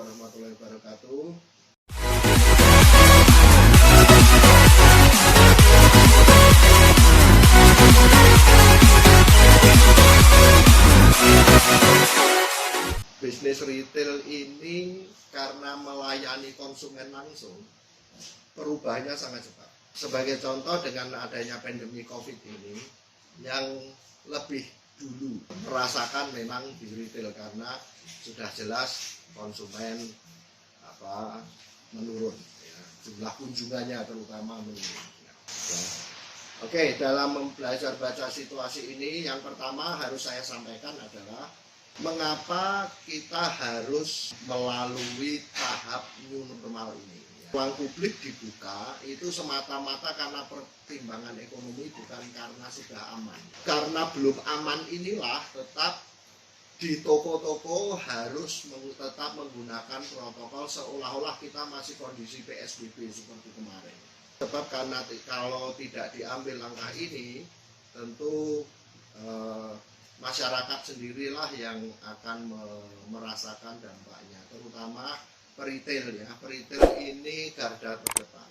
warahmatullahi wabarakatuh. Bisnis retail ini karena melayani konsumen langsung, perubahannya sangat cepat. Sebagai contoh, dengan adanya pandemi COVID ini, yang lebih dulu merasakan memang di retail karena sudah jelas konsumen menurun, ya, jumlah kunjungannya terutama menurun. Ya. Oke, dalam belajar baca situasi ini, yang pertama harus saya sampaikan adalah mengapa kita harus melalui tahap new normal ini. Ruang publik dibuka itu semata-mata karena pertimbangan ekonomi, bukan karena sudah aman. Karena belum aman inilah tetap di toko-toko harus tetap menggunakan protokol seolah-olah kita masih kondisi PSBB seperti kemarin. Sebab karena kalau tidak diambil langkah ini, tentu masyarakat sendirilah yang akan merasakan dampaknya, terutama retail ya. Retail ini garda terdepan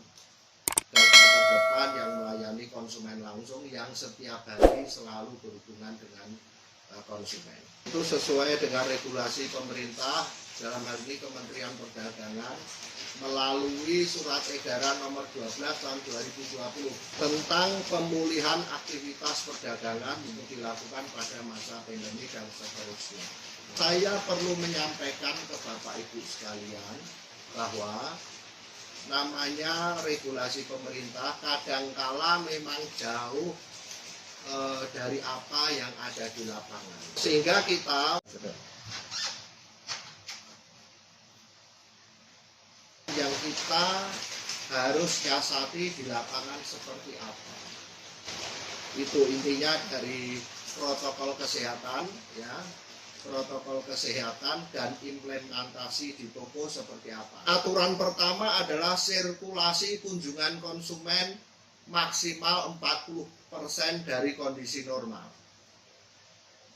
yang melayani konsumen langsung, yang setiap hari selalu berhubungan dengan konsumen. Itu sesuai dengan regulasi pemerintah, dalam hal ini Kementerian Perdagangan melalui surat edaran nomor 12 tahun 2020 tentang pemulihan aktivitas perdagangan untuk dilakukan pada masa pandemi dan seterusnya. Saya perlu menyampaikan ke Bapak Ibu sekalian bahwa namanya regulasi pemerintah kadangkala memang jauh dari apa yang ada di lapangan. Sehingga kita harus siasati di lapangan seperti apa. Itu intinya dari protokol kesehatan ya. Protokol kesehatan dan implementasi di toko seperti apa. Aturan pertama adalah sirkulasi kunjungan konsumen maksimal 40% dari kondisi normal.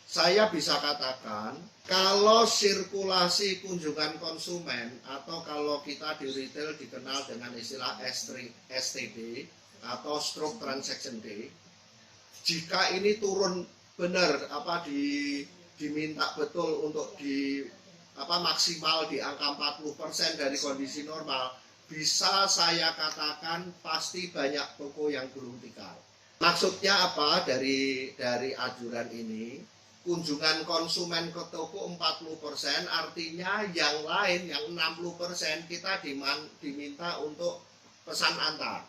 Saya bisa katakan, kalau sirkulasi kunjungan konsumen atau kalau kita di retail dikenal dengan istilah STD atau Stroke Transaction Day, jika ini turun benar diminta betul untuk maksimal di angka 40% dari kondisi normal, bisa saya katakan pasti banyak toko yang gulung tikar. Maksudnya apa dari anjuran ini? Kunjungan konsumen ke toko 40%, artinya yang lain yang 60% kita diminta untuk pesan antar.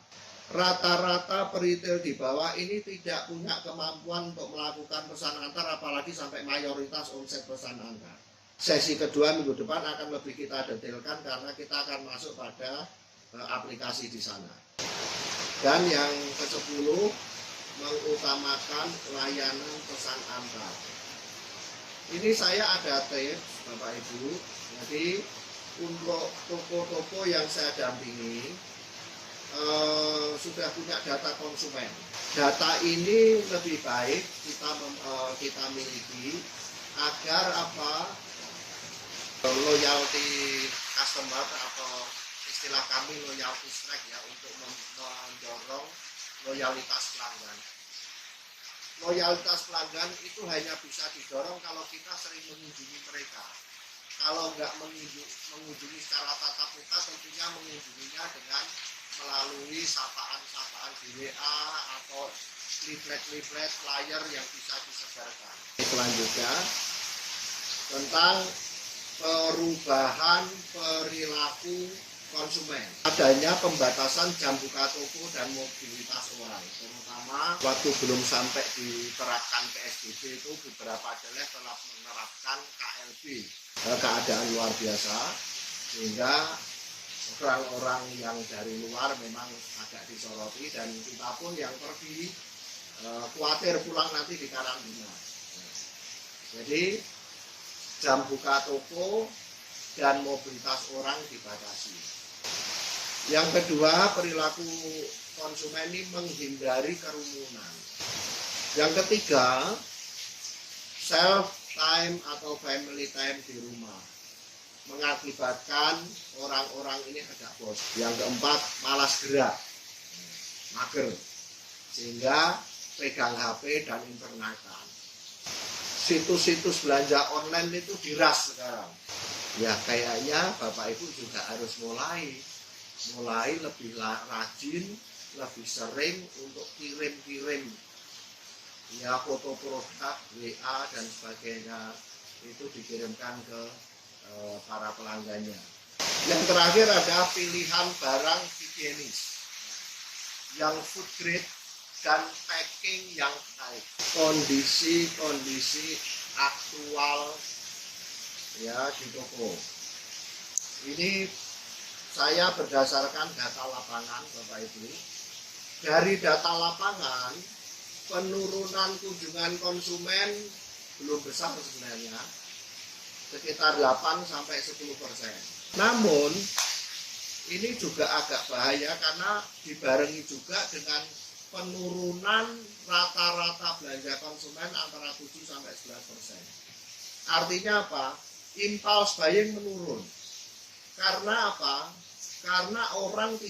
Rata-rata peritel di bawah ini tidak punya kemampuan untuk melakukan pesan antar, apalagi sampai mayoritas omset pesan antar. Sesi kedua minggu depan akan lebih kita detailkan karena kita akan masuk pada aplikasi di sana. Dan yang ke-10, mengutamakan layanan pesan antar. Ini saya ada tips Bapak Ibu. Jadi untuk toko-toko yang saya dampingi sudah punya data konsumen. Data ini lebih baik kita miliki agar loyalty customer atau istilah kami loyalty strike ya, untuk mendorong loyalitas pelanggan. Loyalitas pelanggan itu hanya bisa didorong kalau kita sering mengunjungi mereka. Kalau nggak mengunjungi secara tatap muka, tentunya mengunjunginya dengan melalui sapaan-sapaan di WA atau leaflet flyer yang bisa disebarkan. Selanjutnya tentang perubahan perilaku konsumen. Adanya pembatasan jam buka toko dan mobilitas orang, terutama waktu belum sampai diterapkan PSBB itu beberapa daerah telah menerapkan KLB, keadaan luar biasa, sehingga orang-orang yang dari luar memang agak disoroti, dan kita pun yang pergi khawatir pulang nanti di karantina. Jadi jam buka toko dan mobilitas orang dibatasi. Yang kedua, perilaku konsumen ini menghindari kerumunan. Yang ketiga, self time atau family time di rumah. mengakibatkan orang-orang ini agak bosan. Yang keempat, malas gerak, mager, sehingga pegang HP dan internetan. Situs-situs belanja online itu diras sekarang. Ya kayaknya Bapak Ibu juga harus mulai lebih rajin, lebih sering untuk kirim-kirim ya foto produk, WA dan sebagainya, itu dikirimkan ke para pelanggannya. Yang terakhir ada pilihan barang higienis yang food grade dan packing yang baik. Kondisi aktual ya di toko. Ini saya berdasarkan data lapangan Bapak Ibu. Dari data lapangan, penurunan kunjungan konsumen belum besar sebenarnya, sekitar 8-10%. Namun ini juga agak bahaya karena dibarengi juga dengan penurunan rata-rata belanja konsumen antara 7-11%. Artinya apa? Impulse buying menurun. Karena apa? Karena orang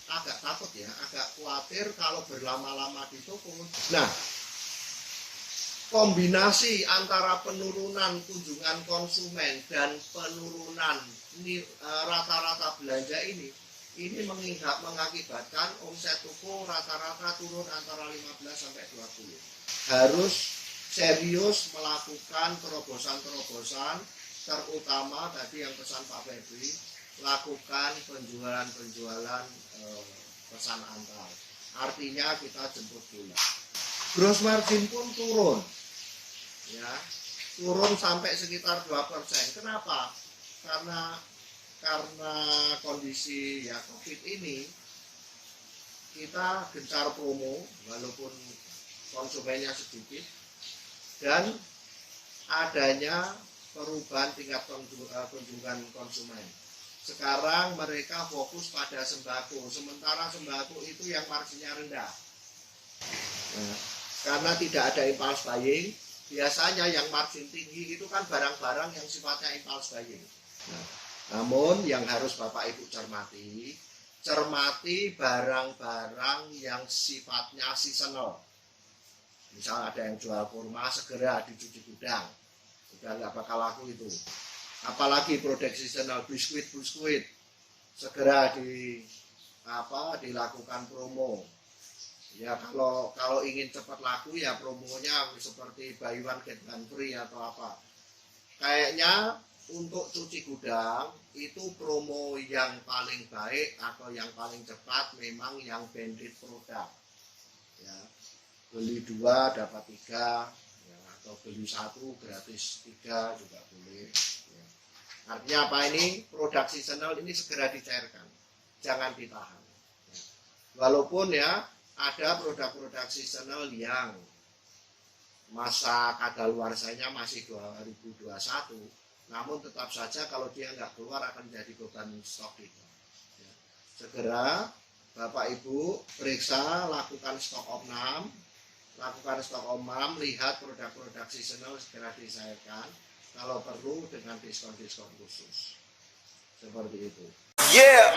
agak takut ya, agak khawatir kalau berlama-lama di toko. Nah, kombinasi antara penurunan kunjungan konsumen dan penurunan rata-rata belanja ini mengakibatkan omset toko rata-rata turun antara 15-20. Harus serius melakukan terobosan-terobosan, terutama tadi yang pesan Pak Febri, lakukan penjualan pesan antar. Artinya kita jemput bola. Gross margin pun turun, ya, turun sampai sekitar 2%. Kenapa? Karena kondisi ya COVID ini, kita gencar promo walaupun konsumennya sedikit, dan adanya perubahan tingkat kunjungan konsumen. Sekarang mereka fokus pada sembako, sementara sembako itu yang marginnya rendah. Nah, karena tidak ada impulse buying, biasanya yang margin tinggi itu kan barang-barang yang sifatnya impulse buying. Nah, namun yang harus Bapak Ibu cermati barang-barang yang sifatnya seasonal. Misal ada yang jual kurma, segera dicuci gudang, sudah nggak bakal laku itu. Apalagi produk seasonal, biskuit, segera dilakukan promo. Ya kalau ingin cepat laku ya promonya seperti buy one get one free atau apa. Kayaknya untuk cuci gudang itu promo yang paling baik atau yang paling cepat memang yang branded produk. Ya, beli 2 dapat 3, ya, atau beli 1 gratis 3 juga boleh. Ya. Artinya apa ini? Produk seasonal ini segera dicairkan, jangan ditahan. Ya. Walaupun ya ada produk-produk seasonal yang masa kadaluarsanya masih 2021, namun tetap saja kalau dia nggak keluar akan jadi beban stok kita. Ya. Segera Bapak Ibu periksa, lakukan stok opnam, lihat produk-produk seasonal segera dicairkan, kalau perlu dengan diskon-diskon khusus. Seperti itu. Yeah.